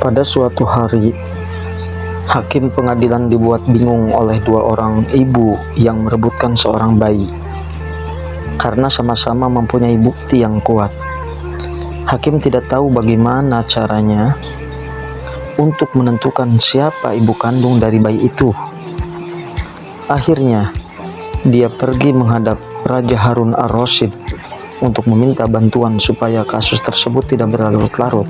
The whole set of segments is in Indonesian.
Pada suatu hari, hakim pengadilan dibuat bingung oleh dua orang ibu yang merebutkan seorang bayi. Karena sama-sama mempunyai bukti yang kuat, hakim tidak tahu bagaimana caranya untuk menentukan siapa ibu kandung dari bayi itu. Akhirnya, dia pergi menghadap Raja Harun ar-Rasyid untuk meminta bantuan supaya kasus tersebut tidak berlarut-larut.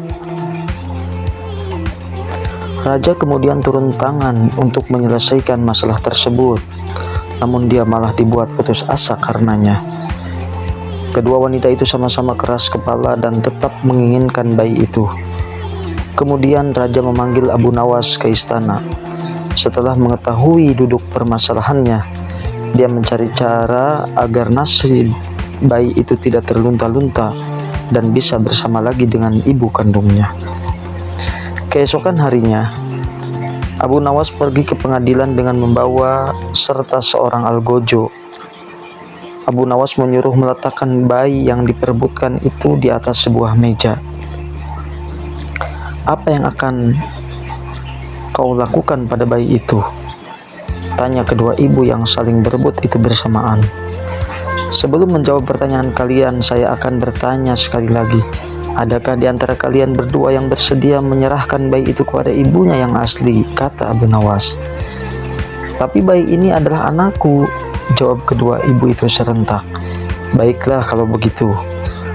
Raja kemudian turun tangan untuk menyelesaikan masalah tersebut, namun dia malah dibuat putus asa karenanya. Kedua wanita itu sama-sama keras kepala dan tetap menginginkan bayi itu. Kemudian Raja memanggil Abu Nawas ke istana. Setelah mengetahui duduk permasalahannya, dia mencari cara agar nasib bayi itu tidak terlunta-lunta dan bisa bersama lagi dengan ibu kandungnya. Keesokan harinya, Abu Nawas pergi ke pengadilan dengan membawa serta seorang algojo. Abu Nawas menyuruh meletakkan bayi yang diperebutkan itu di atas sebuah meja. "Apa yang akan kau lakukan pada bayi itu?" tanya kedua ibu yang saling berebut itu bersamaan. "Sebelum menjawab pertanyaan kalian, saya akan bertanya sekali lagi. Adakah di antara kalian berdua yang bersedia menyerahkan bayi itu kepada ibunya yang asli?" kata Abu Nawas. "Tapi bayi ini adalah anakku," jawab kedua ibu itu serentak. "Baiklah kalau begitu.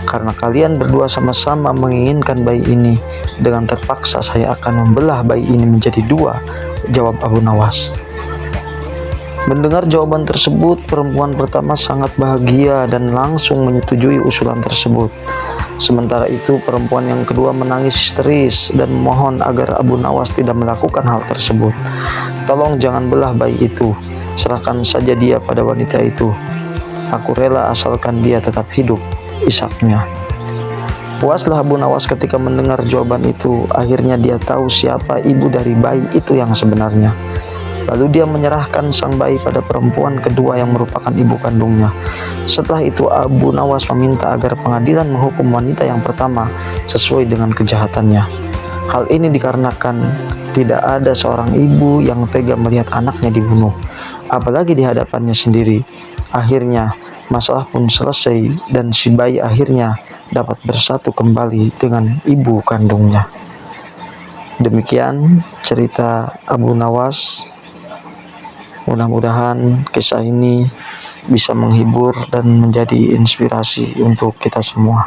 Karena kalian berdua sama-sama menginginkan bayi ini, dengan terpaksa saya akan membelah bayi ini menjadi dua," jawab Abu Nawas. Mendengar jawaban tersebut, perempuan pertama sangat bahagia dan langsung menyetujui usulan tersebut. Sementara itu, perempuan yang kedua menangis histeris dan memohon agar Abu Nawas tidak melakukan hal tersebut. "Tolong jangan belah bayi itu, serahkan saja dia pada wanita itu. Aku rela asalkan dia tetap hidup," isaknya. Puaslah Abu Nawas ketika mendengar jawaban itu. Akhirnya dia tahu siapa ibu dari bayi itu yang sebenarnya. Lalu dia menyerahkan sang bayi pada perempuan kedua yang merupakan ibu kandungnya. Setelah itu Abu Nawas meminta agar pengadilan menghukum wanita yang pertama sesuai dengan kejahatannya. Hal ini dikarenakan tidak ada seorang ibu yang tega melihat anaknya dibunuh, apalagi di hadapannya sendiri. Akhirnya masalah pun selesai dan si bayi akhirnya dapat bersatu kembali dengan ibu kandungnya. Demikian cerita Abu Nawas. Mudah-mudahan kisah ini bisa menghibur dan menjadi inspirasi untuk kita semua.